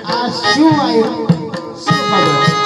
આ શું આવ્યું શું ખબર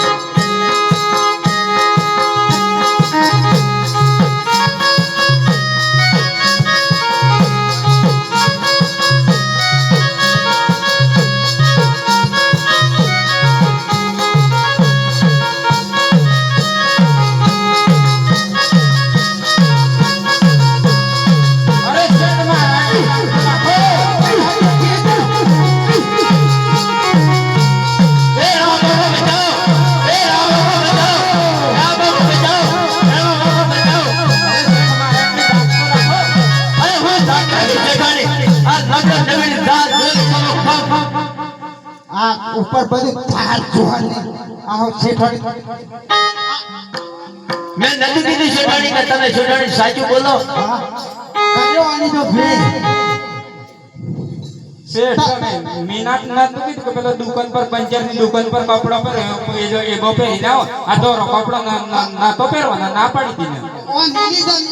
ऊपर बड़ी थाल जोहाने आओ सेठाड़ी मैं नदी की सेठाड़ी का तने सेठाड़ी साचू बोलो करो आनी तो फिर सेठ ने मीनाट ना तो कि पेलो दुकान पर पंचर ની દુકાન પર કપડા પર એ જો એ ગોપે હિનાઓ આ તો કપડા ના તો પહેરવાના ના પાડી દીને ઓ નીલી દન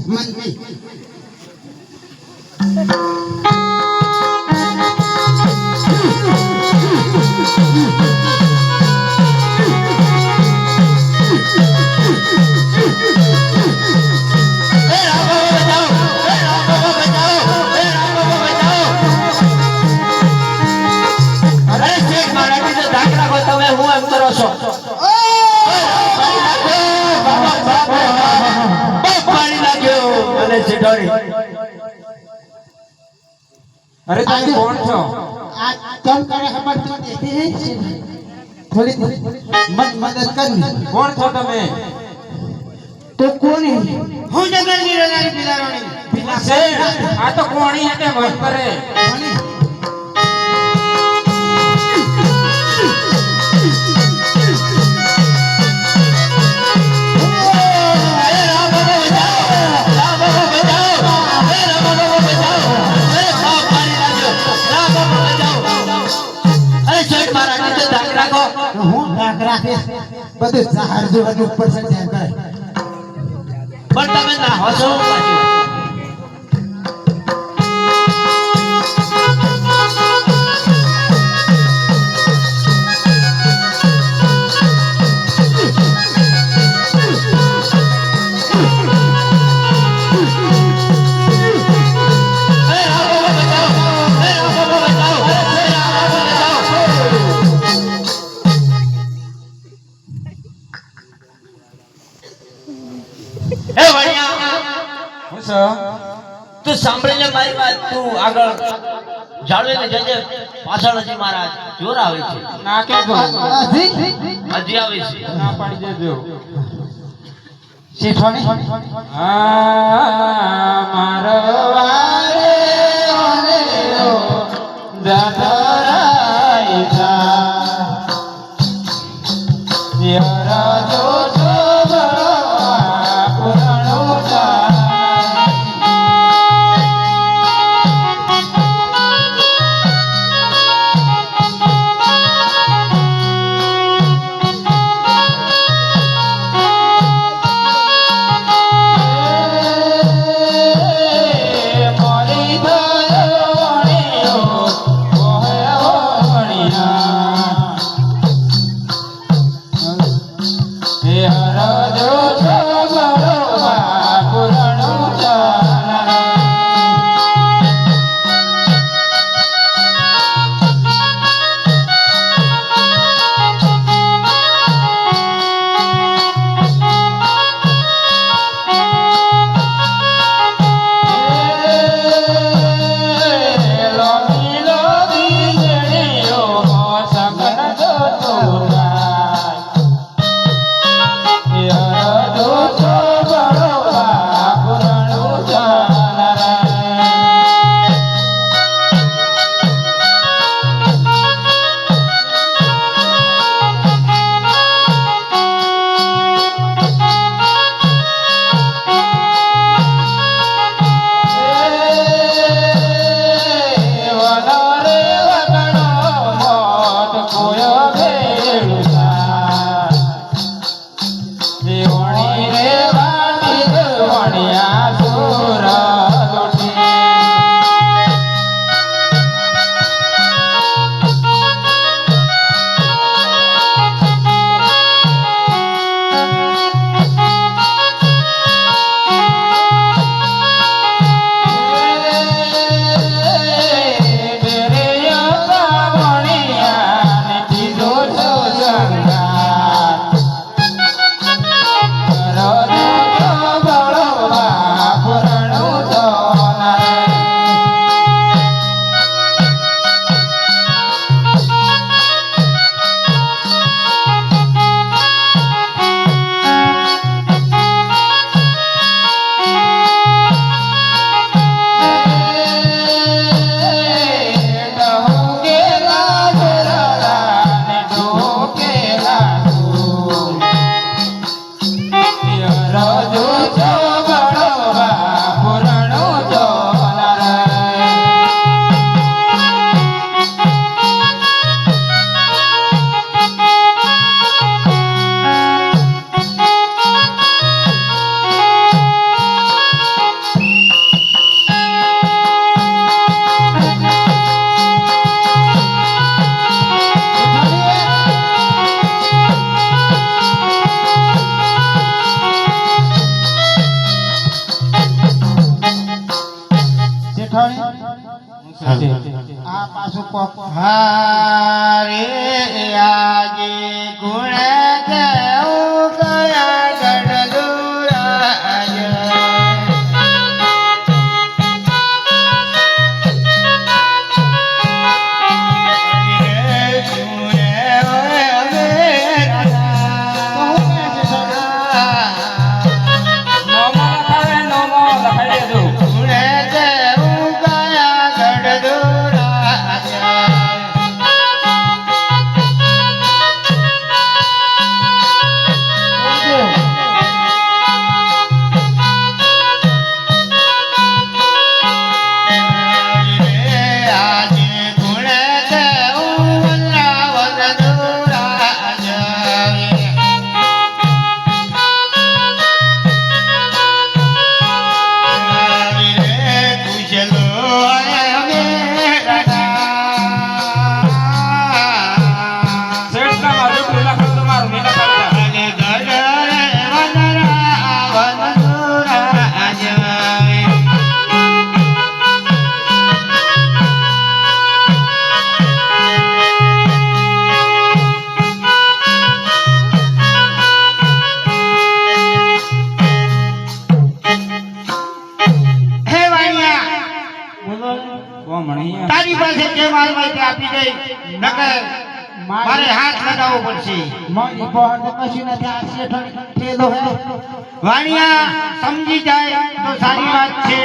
મન ની अरे तुम कौन छो आज कम करे खबर तो देते हैं थोड़ी मदद करनी कौन छो तमे तो कौन है हूं जगल की रगारी पिलारोनी बिना से आ तो कोणी है के मत करे બધું સહાર જો ઉપર છે ધ્યાન કરે પણ તમે ના હસો પાછી તું સાંભળી લે મારી વાત તું આગળ જાળવીને જજે પાછળ હજી મારા જોર આવે છે ના કે જો હજી આવે છે ના પાડી દેજો શેઠાણી આ મારવારે ઓરે ઓ જાતરાઈ જા યારા જો શેઠાણી આ પાછું કોક હારે આજે ગુણ કેવું ગયા ગઢલુરાજ નોમો લખાવે, નોમો લખાઈ દેજો. શેઠના મારું પેલું લખાવું તો મારું નહીં લખાવતા. હે વાણિયા કોણ મણિયા? તારી પાસે જે માલ હોય તે આપી દે નકર મારે હાથ લગાવવો પડશે મારી બહાર તો કશું નથી આ શેઠાણી ઠેલો હે વાણિયા સમજી જાય તો સારી વાત છે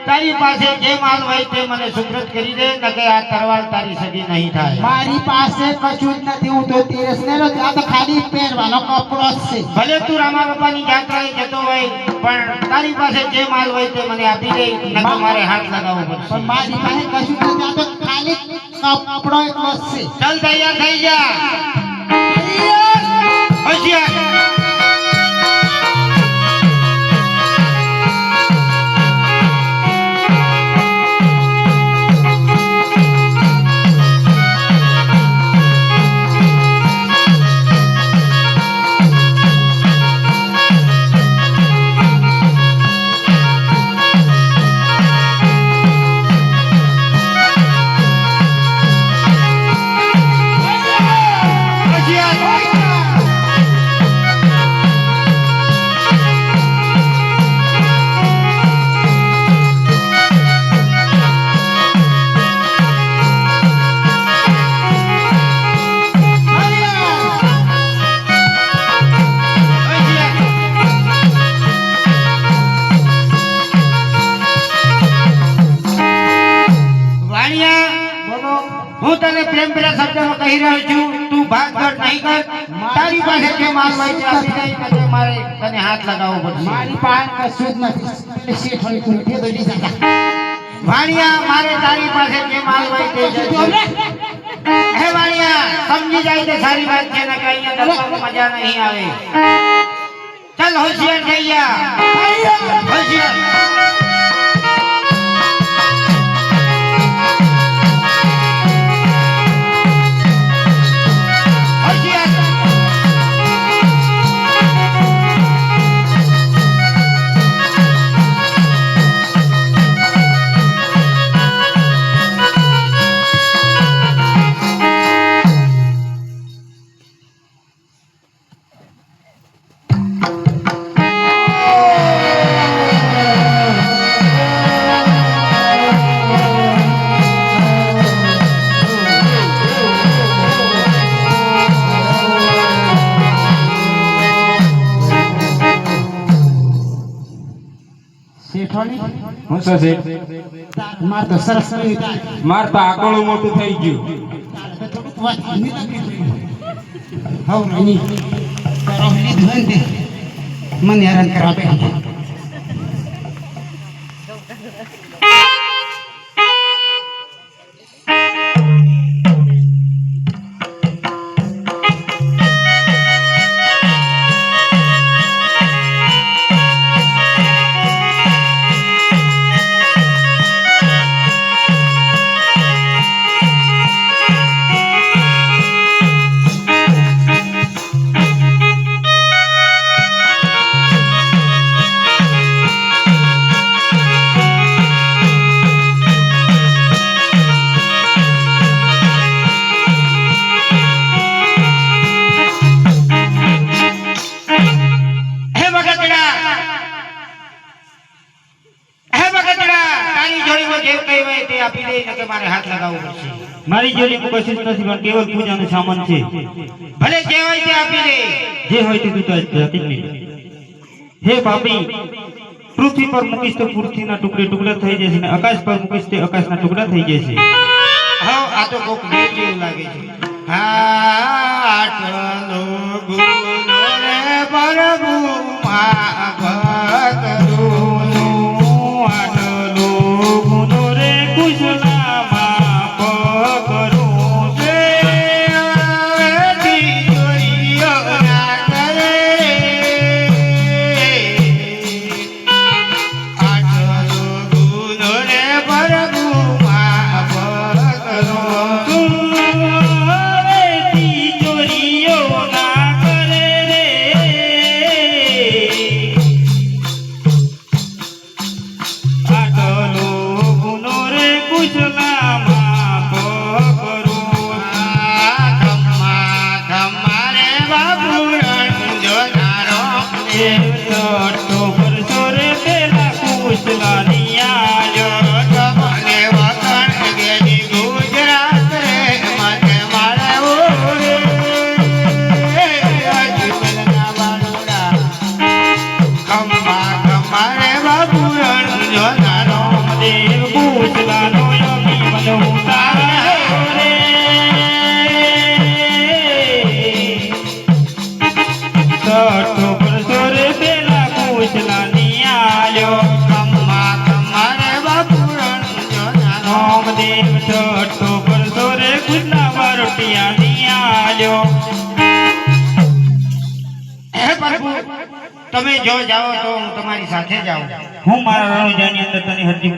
તારી પાસે જે માલ હોય તે મને સુપ્રત કરી દે નકર આ તરવાર તારી સગી નહીં થાય મારી પાસે કશું જ નથી હું તો તીરસનેરો જ આ તો ખાલી પહેરવાનો કપડો જ છે ભલે તું રામા બાપાની યાત્રાએ જતો હોય પણ તારી પાસે જે માલ હોય તે મને આપી દે નકર મારે હાથ લગાવવો પણ પડશે મારી પાસે કશું નથી આ તો ખાલી કપડો એટલો જ છે ચાલ તૈયાર થઈ જા હોશિયાર હું તને પ્રેમ ભર્યા શબ્દમાં કહી રહ્યો છું તું ભાગદોડ નહીં કર તારી પાસે જે માલ હોય તે આપી દે નકર મારે તને હાથ લગાવવો પડશે મારી પાસે કશું જ નથી શેઠાણી તું ઠેલો લીધા જા વાણિયા મારે તારી પાસે જે માલ હોય તે જોઈએ. હે વાણિયા સમજી જાય તો સારી વાત છે ને કે અહીંયા દરબારમાં મજા નહીં આવે ચાલ હોશિયાર થઈ જા હોશિયાર શેઠાણી હું શું છે? માર તો સરસ નહીં માર તો આકળું મોટું થઈ ગયું. થોડુંક વાત નહીં લાગી હવ નહીં તારો લીધું હોય ને તે મને હેરાન કરવા બેઠી જે કઈ હોય તે આપી દે ને કે મારે હાથ લગાવવો પડશે. મારી જોડે કશું જ નથી પણ કેવલ પૂજાનો સામાન છે. ભલે જે હોય તે આપી દે. જે હોય તે તું તારી જાતે જ લઈ લે. હે પાપી, પૃથ્વી પર મૂકીશ તો પૃથ્વીના ટુકડે ટુકડા થઈ જશે ને આકાશ પર મૂકીશ તો આકાશના ટુકડા થઈ જશે. હા આ તો કોક દેવ જેવું લાગે છે. હા આટલો ગુનો રે પ્રભુ મા ભક્તોનું. આટલો ગુનો રે કુશલામાં પકડું છે. વેઠી ચોરીઓ ના કરે. આટલો ગુનો રે પ્રભુ મા ભક્તોનું. હવેથી ચોરીઓ ના કરે રે. આટલો ગુનો રે કુશલામાં પકડું. ખમ્મા ખમ્મા રે બાબુ રણજોનારો. તો પરસો રે પેલા કુશલાની આયો. તમને વખણ ગેલી ગુજરાત રે મને માળવો રે. અજમલના બાલુડા. ખમ્મા ખમ્મા રે બાબુ રણજોનારો. દેવ કુશલાનો યોગી મનો ઉતાર્યો રે. સઠો પરસો રે પેલા કુશલાની આયો. ખમ્મા ખમ્મા રે બાબુ રણજોનારો. રામદેવ સઠો પરસો રે કુશલા વારોટિયાની આયો. હે પ્રભુ તમે જો જાઓ તો હું તમારી સાથે જાઉં. હું મારા રણુજાની અંદર તને હરજી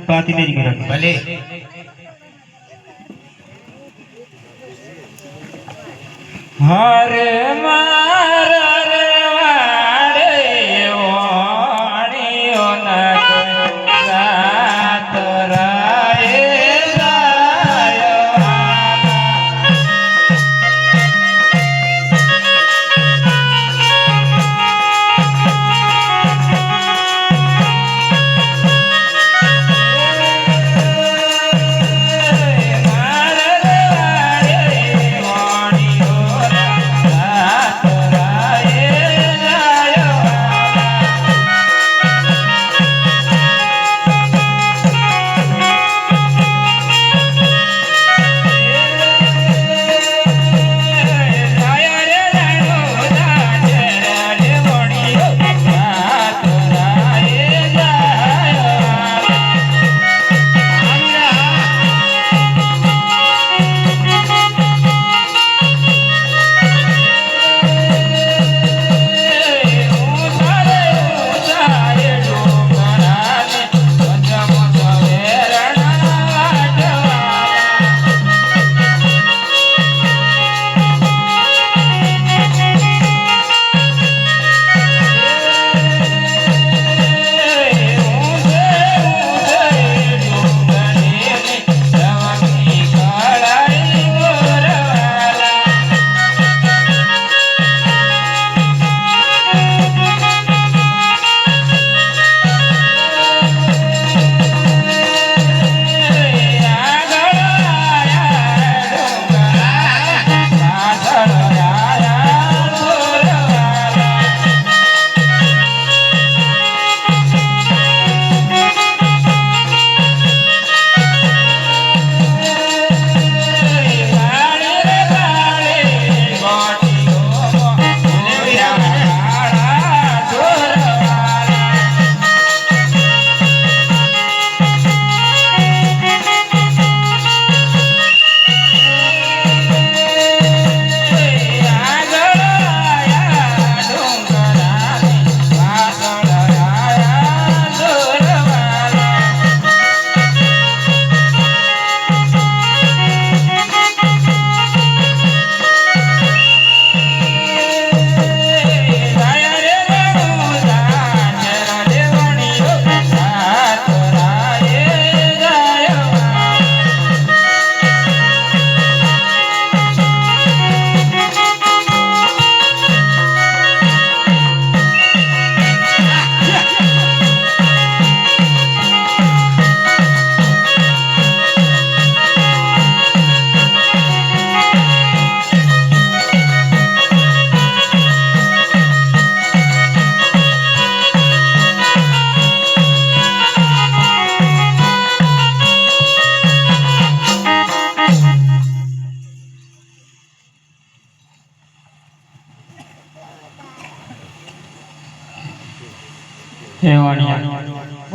પાતીલેરી કરું. ભલે. હરે મારા રે વાડે વાણીઓ ના રાત રાએ રાયો. મારા રે વાડે વાણીઓ ના રાત રાએ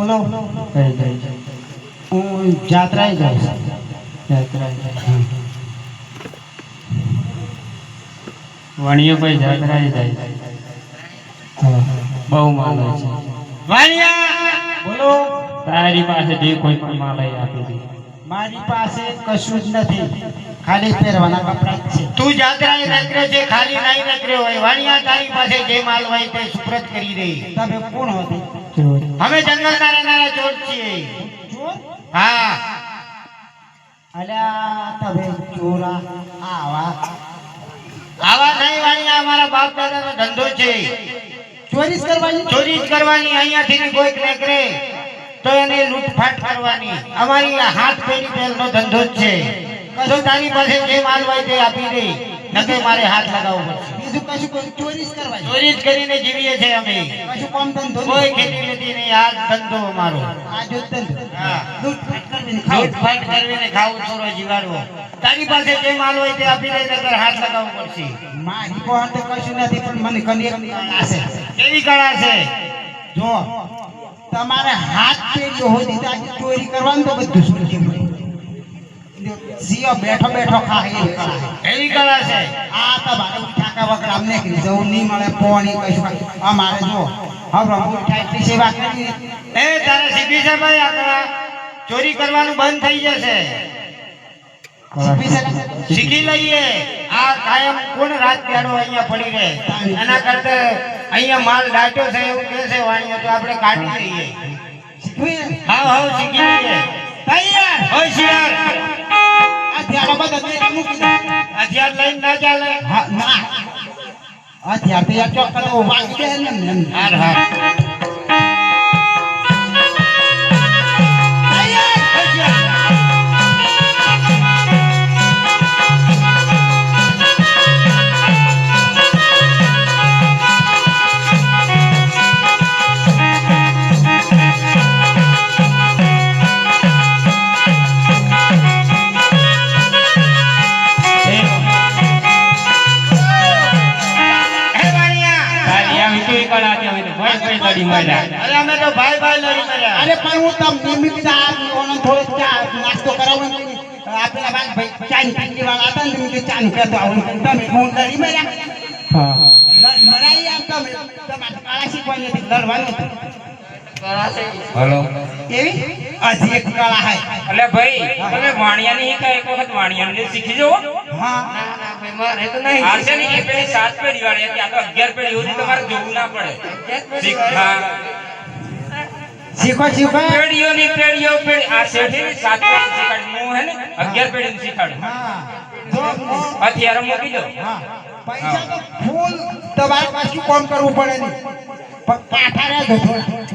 બોલો કઈ જાય છે હું જાત્રાએ જાઉં છું વાણીઓ ભાઈ જાત્રાએ જાય છે બહુ માલ હોય છે વાણિયા બોલો તારી પાસે જે કોઈ પણ માલ હોય આપી દે મારી પાસે કશું જ નથી ખાલી પહેરવાના કપડાં જ છે તું જાત્રાએ નકરે છે ખાલી નહીં નકરે હોય વાણિયા તારી પાસે જે માલ હોય તે સુપ્રત કરી દે તમે કોણ હતી અમે જંગલના રહેનારા ચોર છીએ ચોર હા અલ્યા તમે ચોરા આવા આવા નહીં વાણિયા અમારા બાપ દાદાનો ધંધો છે ચોરી જ કરવાની ચોરી જ કરવાની અહીંયાથી કોઈક નકરે તો એને લૂંટફાટ કરવાની અમારી આ હાથ પેઢી પહેલનો ધંધો જ છે તો તારી પાસે જે માલ હોય તે આપી દે નકે મારે હાથ લગાવવો પડશે બીજું કશું કોઈ ચોરી જ કરવાની ચોરી જ કરીને જીવીએ છે અમે કશું કામ ધંધો કોઈ નહીં. ખેતી વેતી નહીં આ જ ધંધો અમારો આ જો ધંધો હા. લૂંટફાટ કરીને ખાઓ. લૂંટફાટ કરીને ખાવું છોરો જીવાડવો તારી પાસે જે માલ હોય તે આપી દે નકર હાથ લગાવવો પડશે મારી પાસે તો કશું નથી પણ મને કની આશે કેવી કળા છે જો તમારે હાથ પેઢીઓ હોય તો આજે ચોરી કરવાનું તો બધું છૂટી પડે સિયો બેઠો બેઠો ખાય એવી કળા છે. કેવી કળા છે આ તો ભારે ઉઠાકા વગર અમને કરી જવું નહીં મળે પોણી કશું કાંઈ. અમારે જો હવે ઉઠા એટલી સેવા કરી એ તારે સીધી છે ભાઈ આ કળા ચોરી કરવાનું બંધ થઈ જશે શીખવી શકે? શીખી લઈએ આ કાયમ કોણ રાત દાડો અહીંયા પડી રહે એના કરતા અહીંયા માલ દાટ્યો છે એવું કહે છે વાણીઓ તો આપણે કાઢી લઈએ શીખવી ને? હાવ હાવ શીખી લઈએ તૈયાર હોશિયાર આ ધ્યાનો બધા બે મૂકી દો. હથિયાર લઈને ના ચાલે હા ના આ ધ્યાન તો યાર ચોક્કસ તો વાગી જાય ને એમ. હાર હાર હે વાણિયા તારી આવી કેવી કળા છે હવે તો ભાઈ ભાઈ લડી મળ્યા અરે અમે તો ભાઈ ભાઈ લડી મળ્યા અરે પણ હું તમને નિમિત્ત ચા પીવાનો થોડો ચા નાસ્તો કરાવું ને આ પેલા ભાઈ ચા ની પીંડી વાળા હતા ને નિમિત્તે ચા ની કહેતો આવું તમે હું લડી મળ્યા હા લડી મરાઈ આમ તમે તમારે કળા શીખવાની હતી લડવાનું હતું. હલો એવી હજી એક કળા હે એટલે ભાઈ તમે વાણિયાની એક વખત વાણિયાને શીખી જવો હા આ છે ને એ પેલી 7 પેઢી વાળી હતી આ તો 11 પેઢી સુધી તમારે જોવું ના પડે હા શીખો શીખો પેઢીઓની પેઢીઓ પેઢી આ શેઠીની 7 પેઢી શીખાડી હું હે ને 11 પેઢીને શીખાડું હા જો અત્યારે મૂકી દો હા પૈસા તો ફૂલ તમારે પાછું કામ કરવું પડે નહીં પણ પાઠા રહેજો થોડા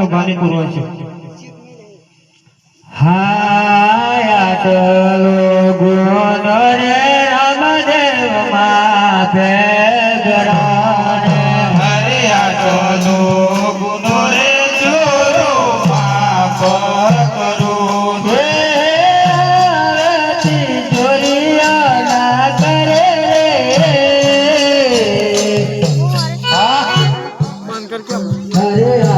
તારો ભાને પૂરવા છે હાયા ચલો ગુણ રે રામદેવ માથે ગરાને હરિયા ચલો ગુનો રે ચોરો માફ કરો આરતી જો